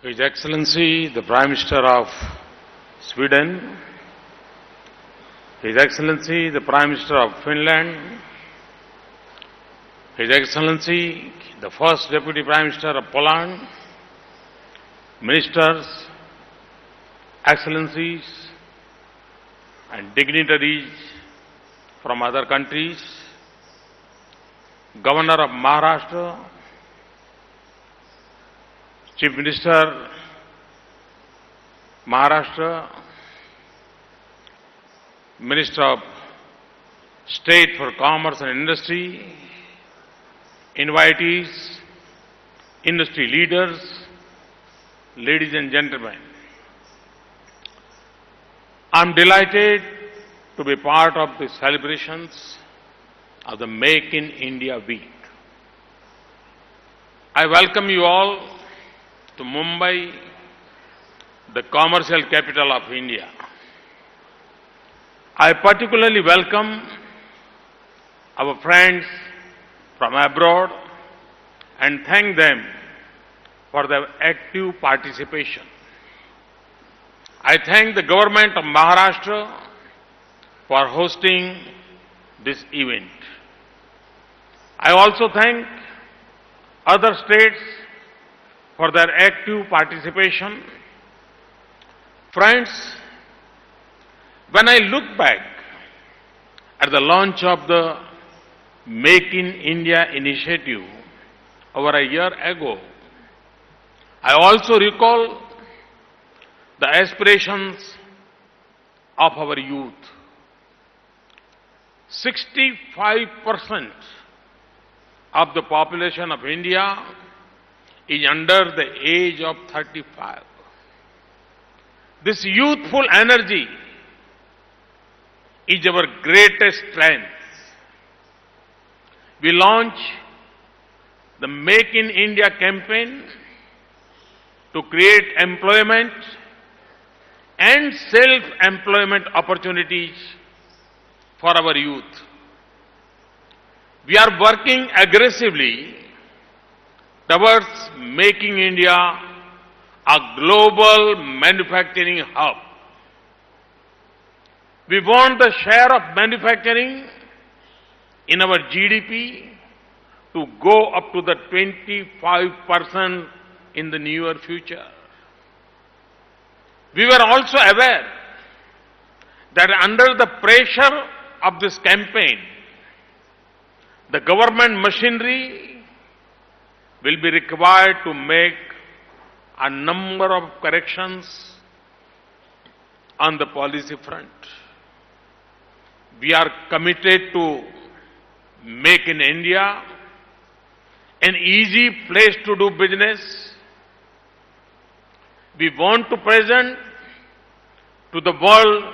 His Excellency, the Prime Minister of Sweden, His Excellency, the Prime Minister of Finland, His Excellency, the First Deputy Prime Minister of Poland, Ministers, Excellencies, and dignitaries from other countries, Governor of Maharashtra, Chief Minister, Maharashtra, Minister of State for Commerce and Industry, invitees, industry leaders, ladies and gentlemen. I'm delighted to be part of the celebrations of the Make in India Week. I welcome you all to Mumbai, the commercial capital of India. I particularly welcome our friends from abroad and thank them for their active participation. I thank the government of Maharashtra for hosting this event. I also thank other states for their active participation. Friends, when I look back at the launch of the Make in India initiative over a year ago, I also recall the aspirations of our youth. 65% of the population of India is under the age of 35. This youthful energy is our greatest strength. We launched the Make in India campaign to create employment and self-employment opportunities for our youth. We are working aggressively towards making India a global manufacturing hub. We want the share of manufacturing in our GDP to go up to the 25% in the near future. We were also aware that under the pressure of this campaign, the government machinery will be required to make a number of corrections on the policy front. We are committed to make in India an easy place to do business. We want to present to the world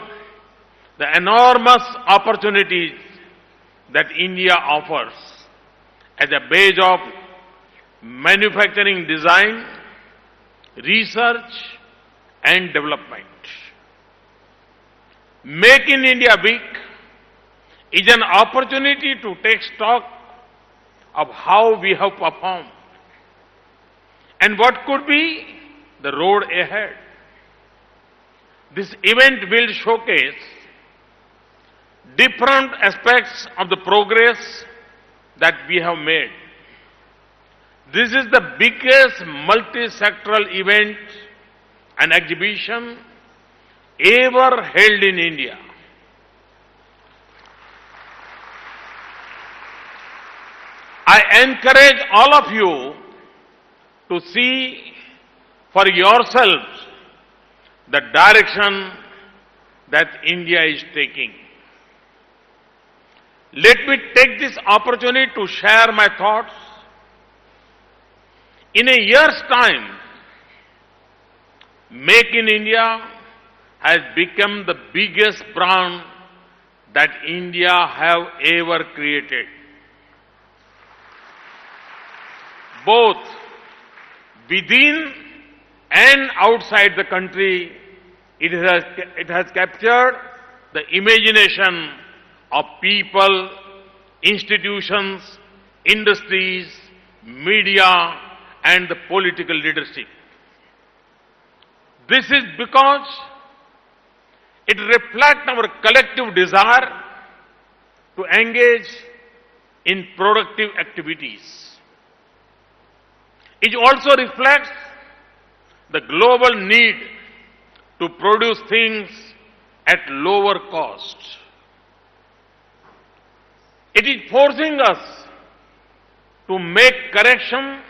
the enormous opportunities that India offers as a base of manufacturing design, research and development. Make in India Week is an opportunity to take stock of how we have performed and what could be the road ahead. This event will showcase different aspects of the progress that we have made. This is the biggest multi-sectoral event and exhibition ever held in India. I encourage all of you to see for yourselves the direction that India is taking. Let me take this opportunity to share my thoughts. In a year's time, Make in India has become the biggest brand that India have ever created. Both within and outside the country, it has captured the imagination of people, institutions, industries, media, and the political leadership. This is because it reflects our collective desire to engage in productive activities. It also reflects the global need to produce things at lower cost. It is forcing us to make correction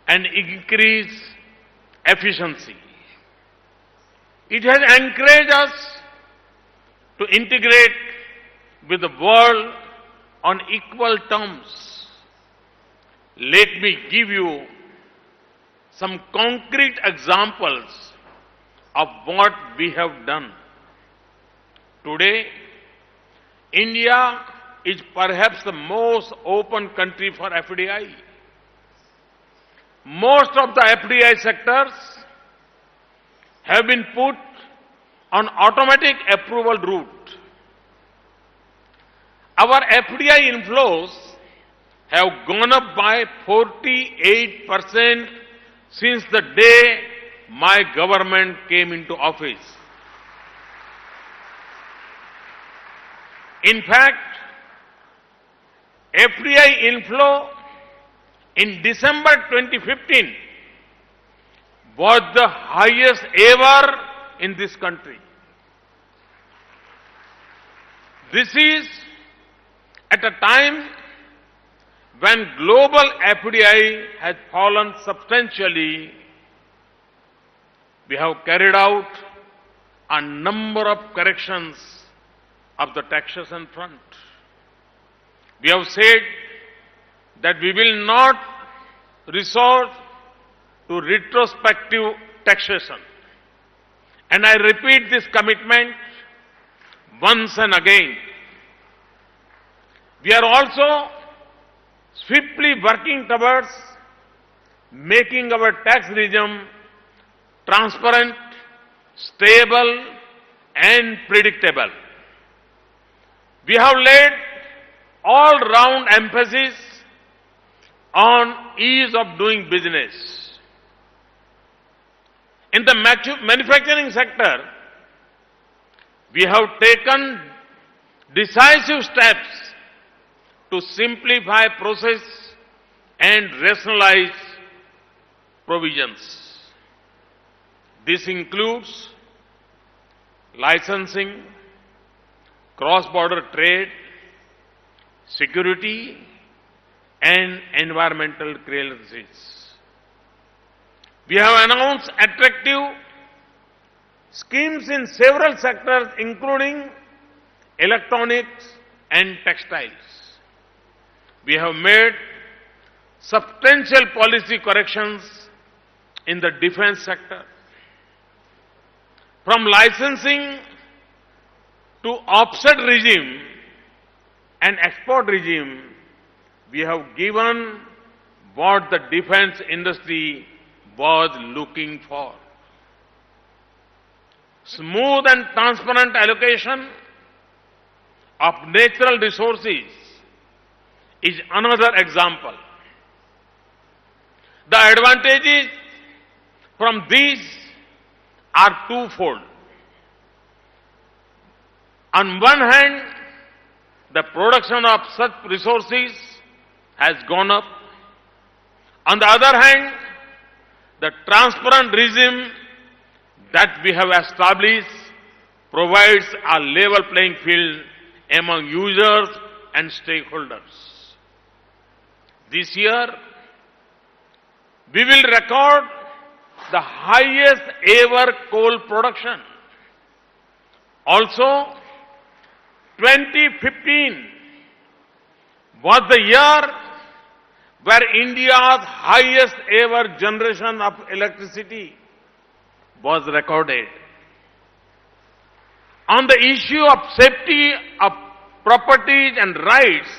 and increase efficiency. It has encouraged us to integrate with the world on equal terms. Let me give you some concrete examples of what we have done. Today, India is perhaps the most open country for FDI. Most of the FDI sectors have been put on automatic approval route. Our FDI inflows have gone up by 48% since the day my government came into office. In fact, FDI inflow in December 2015 was the highest ever in this country. This is at a time when global FDI has fallen substantially. We have carried out a number of corrections of the taxation front. We have said that we will not resort to retrospective taxation. And I repeat this commitment once and again. We are also swiftly working towards making our tax regime transparent, stable, and predictable. We have laid all-round emphasis on ease of doing business. In the manufacturing sector, we have taken decisive steps to simplify process and rationalize provisions. This includes licensing, cross-border trade, security, and environmental clearances. We have announced attractive schemes in several sectors, including electronics and textiles. We have made substantial policy corrections in the defense sector. From licensing to offset regime and export regime, we have given what the defense industry was looking for. Smooth and transparent allocation of natural resources is another example. The advantages from these are twofold. On one hand, the production of such resources has gone up. On the other hand, the transparent regime that we have established provides a level playing field among users and stakeholders. This year, we will record the highest ever coal production. Also, 2015 was the year where India's highest ever generation of electricity was recorded. On the issue of safety of properties and rights,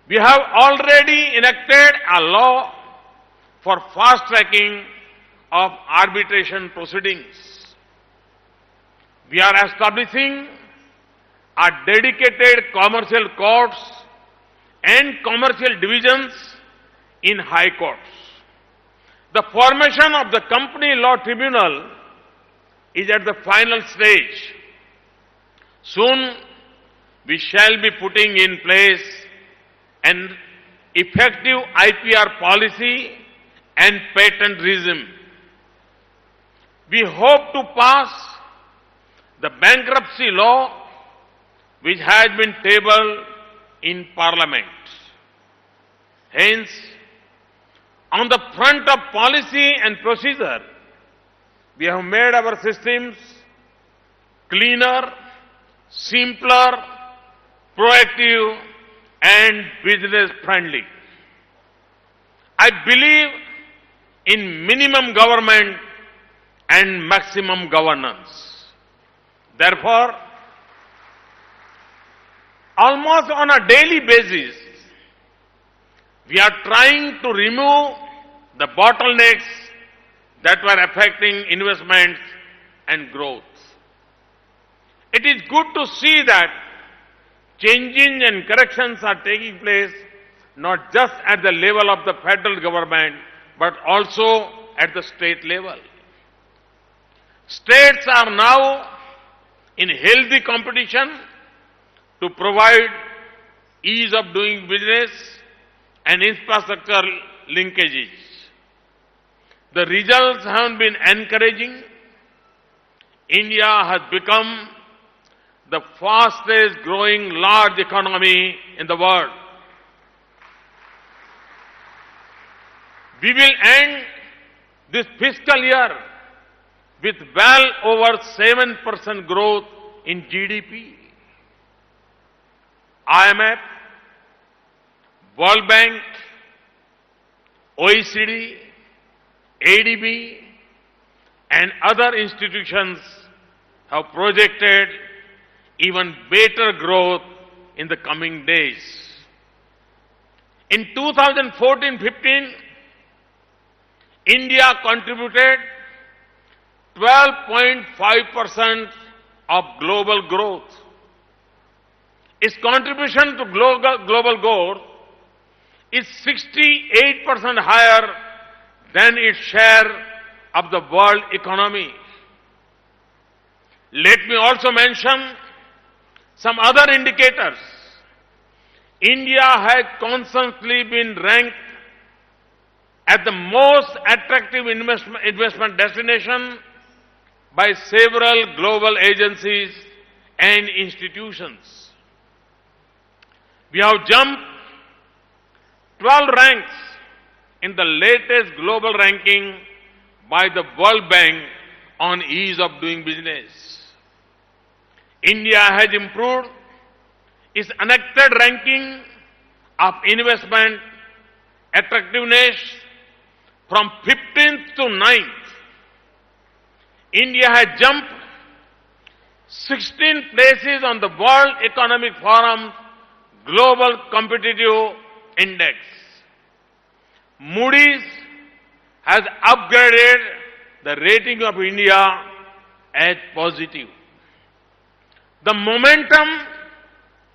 we have already enacted a law for fast-tracking of arbitration proceedings. We are establishing a dedicated commercial courts and commercial divisions in high courts. The formation of the Company Law Tribunal is at the final stage. Soon, we shall be putting in place an effective IPR policy and patent regime. We hope to pass the bankruptcy law which has been tabled in Parliament. Hence, on the front of policy and procedure, we have made our systems cleaner, simpler, proactive, and business-friendly. I believe in minimum government and maximum governance. Therefore, almost on a daily basis, we are trying to remove the bottlenecks that were affecting investments and growth. It is good to see that changes and corrections are taking place not just at the level of the federal government, but also at the state level. States are now in healthy competition to provide ease of doing business and infrastructure linkages. The results have been encouraging. India has become the fastest growing large economy in the world. We will end this fiscal year with well over 7% growth in GDP. IMF, World Bank, OECD, ADB, and other institutions have projected even better growth in the coming days. In 2014-15, India contributed 12.5% of global growth. Its contribution to global growth is 68% higher than its share of the world economy. Let me also mention some other indicators. India has constantly been ranked as the most attractive investment destination by several global agencies and institutions. We have jumped 12 ranks in the latest global ranking by the World Bank on ease of doing business. India has improved its unaided ranking of investment attractiveness from 15th to 9th. India has jumped 16 places on the World Economic Forum's Global Competitive Index. Moody's has upgraded the rating of India as positive. The momentum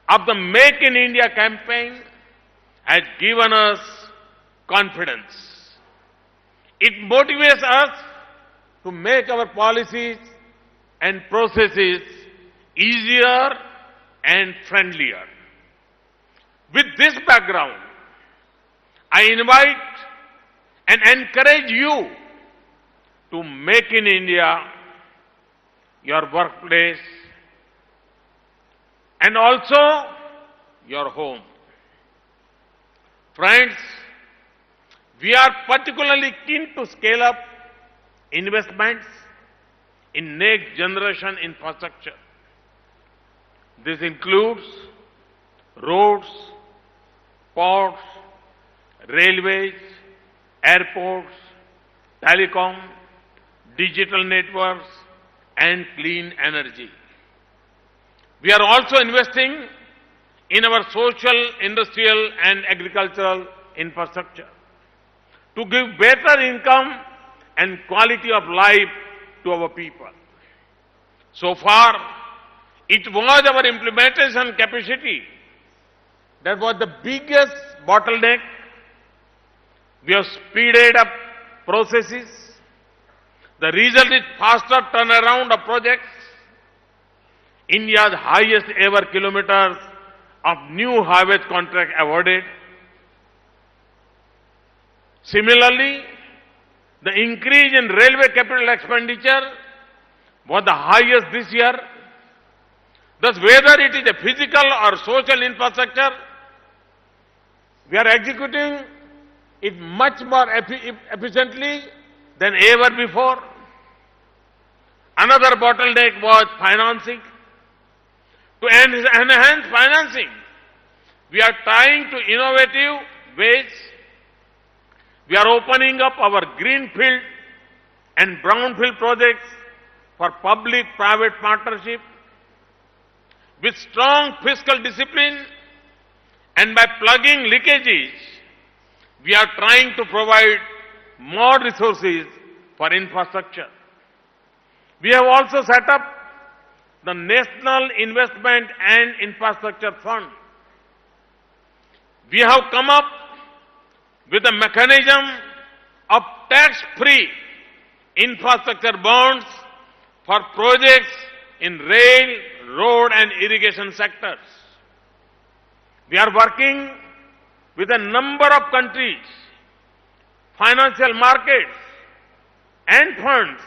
of the Make in India campaign has given us confidence. It motivates us to make our policies and processes easier and friendlier. With this background, I invite and encourage you to make in India your workplace and also your home. Friends, we are particularly keen to scale up investments in next generation infrastructure. This includes roads, ports, railways, airports, telecom, digital networks, and clean energy. We are also investing in our social, industrial, and agricultural infrastructure to give better income and quality of life to our people. So far, it was our implementation capacity that was the biggest bottleneck. We have speeded up processes. The result is faster turnaround of projects. India's highest ever kilometers of new highway contract awarded. Similarly, the increase in railway capital expenditure was the highest this year. Thus, whether it is a physical or social infrastructure, we are executing it much more efficiently than ever before. Another bottleneck was financing. To enhance financing, we are trying to innovative ways. We are opening up our greenfield and brownfield projects for public-private partnership. With strong fiscal discipline and by plugging leakages, we are trying to provide more resources for infrastructure. We have also set up the National Investment and Infrastructure Fund. We have come up with a mechanism of tax-free infrastructure bonds for projects in rail, road and irrigation sectors. We are working with a number of countries, financial markets and funds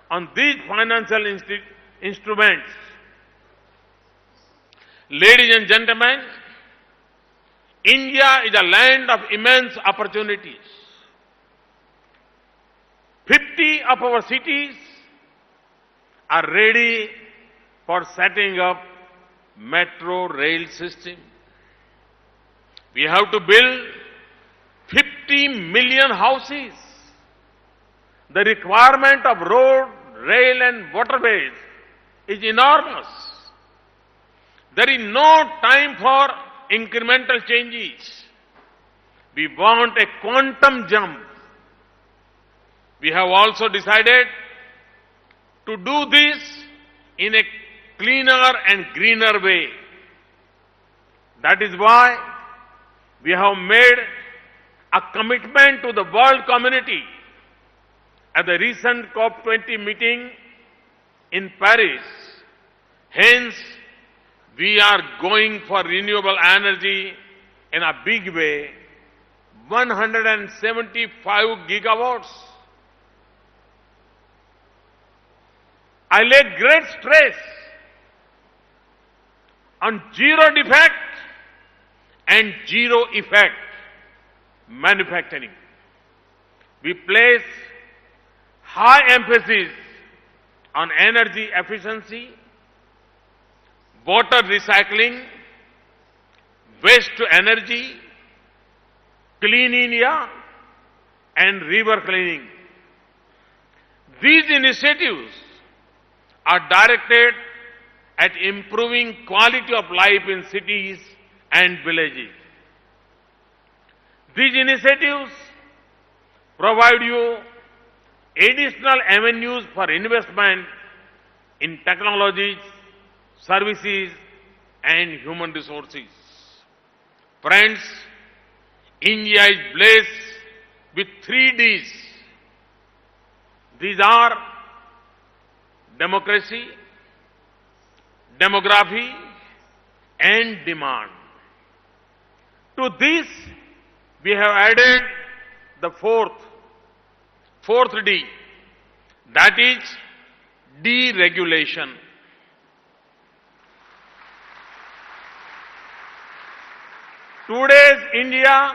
on these financial instruments. Ladies and gentlemen, India is a land of immense opportunities. 50 of our cities are ready for setting up metro rail system. We have to build 50 million houses. The requirement of road, rail and waterways is enormous. There is no time for incremental changes. We want a quantum jump. We have also decided to do this in a cleaner and greener way. That is why we have made a commitment to the world community at the recent COP20 meeting in Paris. Hence, we are going for renewable energy in a big way, 175 gigawatts. I lay great stress on zero defect and zero effect manufacturing. We place high emphasis on energy efficiency, water recycling, waste to energy, clean India, and river cleaning. These initiatives are directed at improving quality of life in cities and villages. These initiatives provide you additional avenues for investment in technologies, services, and human resources. Friends, India is blessed with 3 Ds. These are democracy, demography, and demand. To this, we have added the fourth D, that is deregulation. Today's India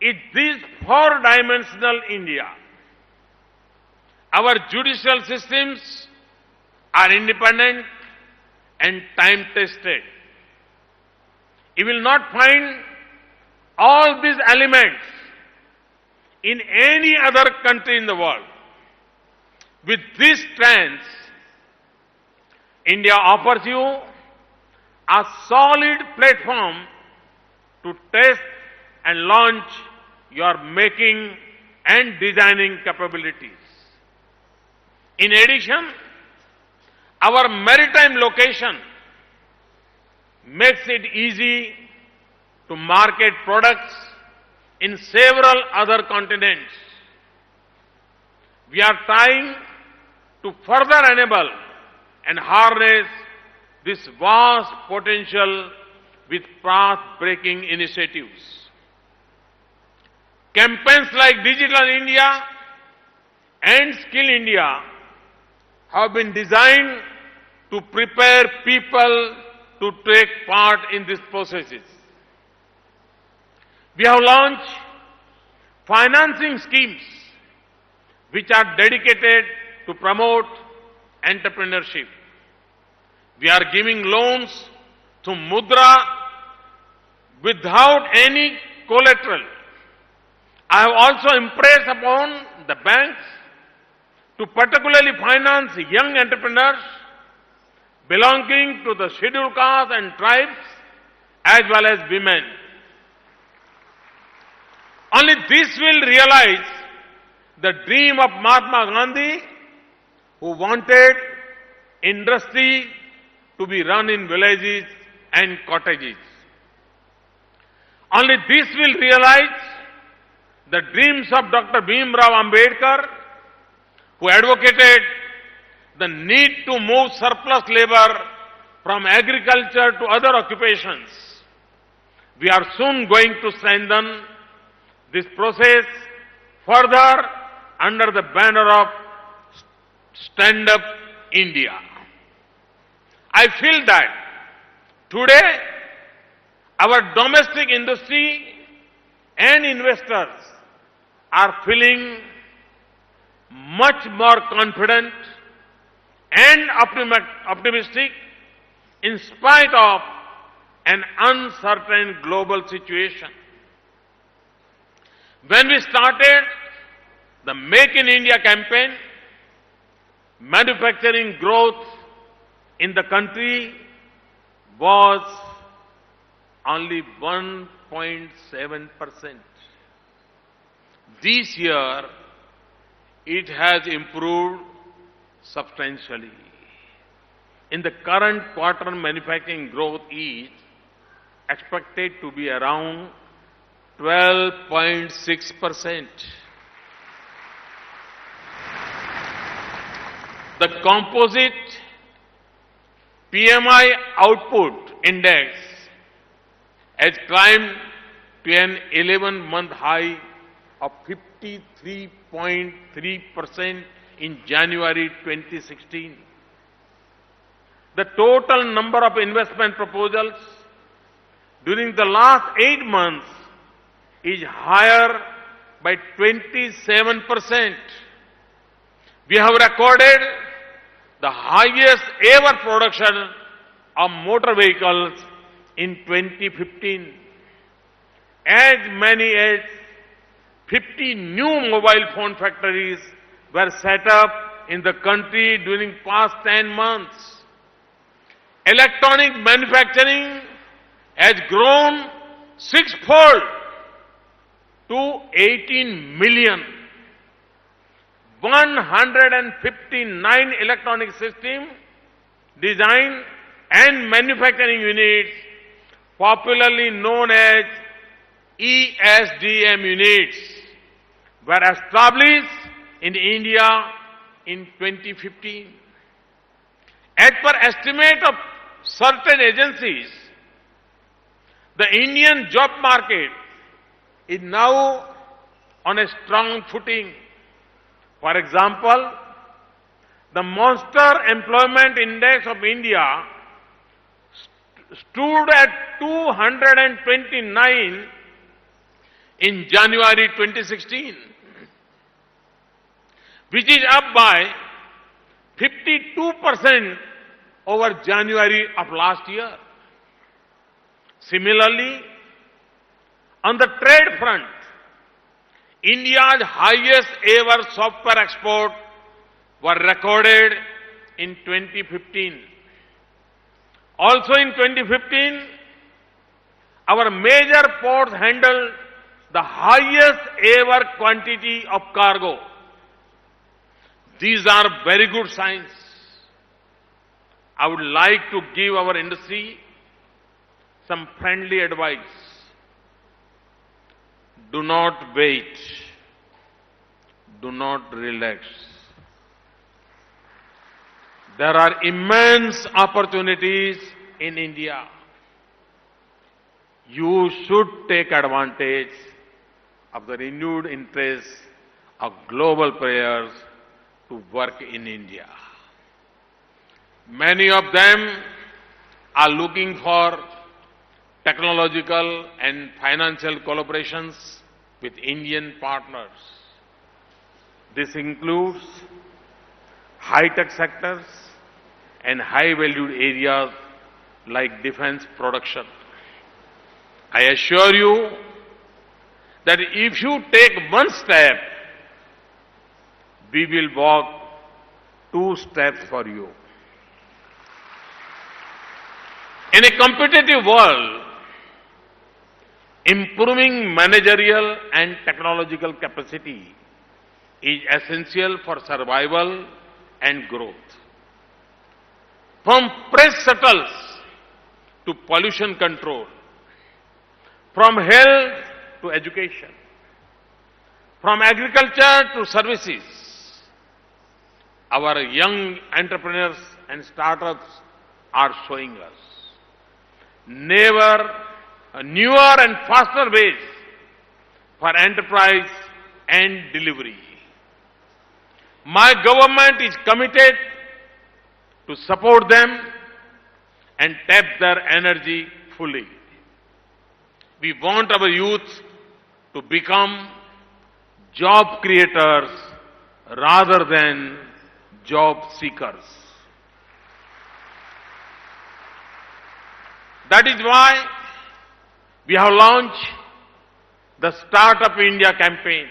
is this 4-dimensional India. Our judicial systems are independent and time-tested. You will not find all these elements in any other country in the world. With this strength, India offers you a solid platform to test and launch your making and designing capabilities. In addition, our maritime location makes it easy to market products in several other continents. We are trying to further enable and harness this vast potential with path-breaking initiatives. Campaigns like Digital India and Skill India have been designed to prepare people to take part in these processes. We have launched financing schemes which are dedicated to promote entrepreneurship. We are giving loans to Mudra without any collateral. I have also impressed upon the banks to particularly finance young entrepreneurs belonging to the scheduled castes and tribes as well as women. Only this will realize the dream of Mahatma Gandhi, who wanted industry to be run in villages and cottages. Only this will realize the dreams of Dr. Bhim Rao Ambedkar, who advocated the need to move surplus labor from agriculture to other occupations. We are soon going to strengthen this process further under the banner of Stand Up India. I feel that today our domestic industry and investors are feeling much more confident and optimistic in spite of an uncertain global situation. When we started the Make in India campaign, manufacturing growth in the country was only 1.7%. This year, it has improved substantially. In the current quarter, manufacturing growth is expected to be around 12.6%. The composite PMI output index has climbed to an 11-month high of 53.3% in January 2016. The total number of investment proposals during the last 8 months is higher by 27%. We have recorded the highest ever production of motor vehicles in 2015. As many as 50 new mobile phone factories were set up in the country during past 10 months. Electronic manufacturing has grown sixfold to 18 million. 159 electronic system design and manufacturing units, popularly known as ESDM units, were established in India in 2015. As per estimate of certain agencies, the Indian job market is now on a strong footing. For example, the Monster Employment Index of India stood at 229 in January 2016, which is up by 52% over January of last year. Similarly, on the trade front, India's highest ever software export were recorded in 2015. Also in 2015, our major ports handled the highest ever quantity of cargo. These are very good signs. I would like to give our industry some friendly advice. Do not wait. Do not relax. There are immense opportunities in India. You should take advantage of the renewed interest of global players to work in India. Many of them are looking for technological and financial collaborations with Indian partners. This includes high-tech sectors and high-valued areas like defense production. I assure you that if you take one step, we will walk 2 steps for you. In a competitive world, improving managerial and technological capacity is essential for survival and growth. From press shuttles to pollution control, from health to education, from agriculture to services, our young entrepreneurs and startups are showing us newer and faster ways for enterprise and delivery. My government is committed to support them and tap their energy fully. We want our youth to become job creators rather than job seekers. That is why we have launched the Startup India campaign.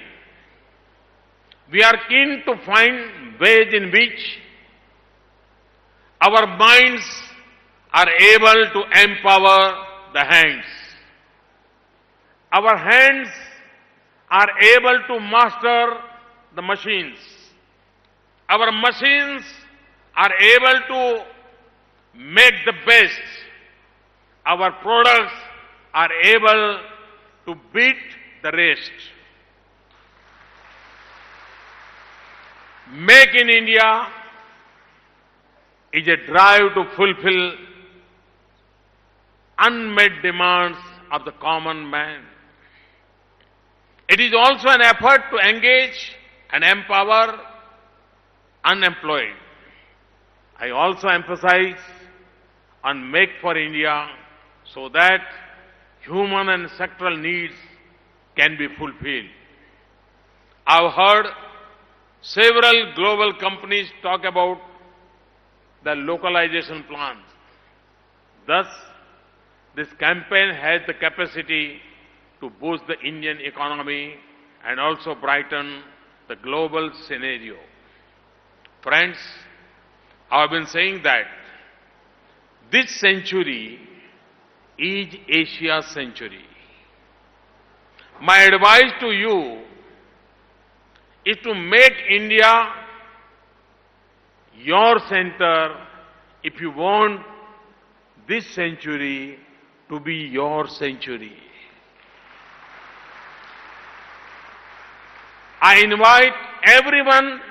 We are keen to find ways in which our minds are able to empower the hands. Our hands are able to master the machines. Our machines are able to make the best. Our products are able to beat the rest. Make in India is a drive to fulfill unmet demands of the common man. It is also an effort to engage and empower unemployed. I also emphasize on Make for India so that human and sectoral needs can be fulfilled. I've heard several global companies talk about the localization plans. Thus, this campaign has the capacity to boost the Indian economy and also brighten the global scenario. Friends, I've been saying that this century is Asia's century. My advice to you is to make India your center if you want this century to be your century. I invite everyone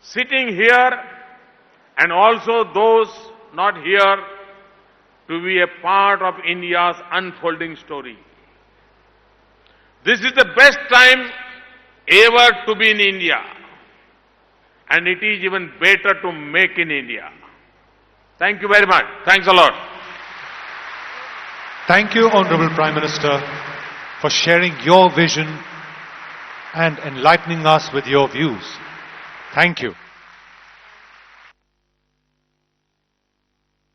sitting here and also those not here to be a part of India's unfolding story. This is the best time ever to be in India, and it is even better to make in India. Thank you very much. Thanks a lot. Thank you, Honorable Prime Minister, for sharing your vision and enlightening us with your views. Thank you.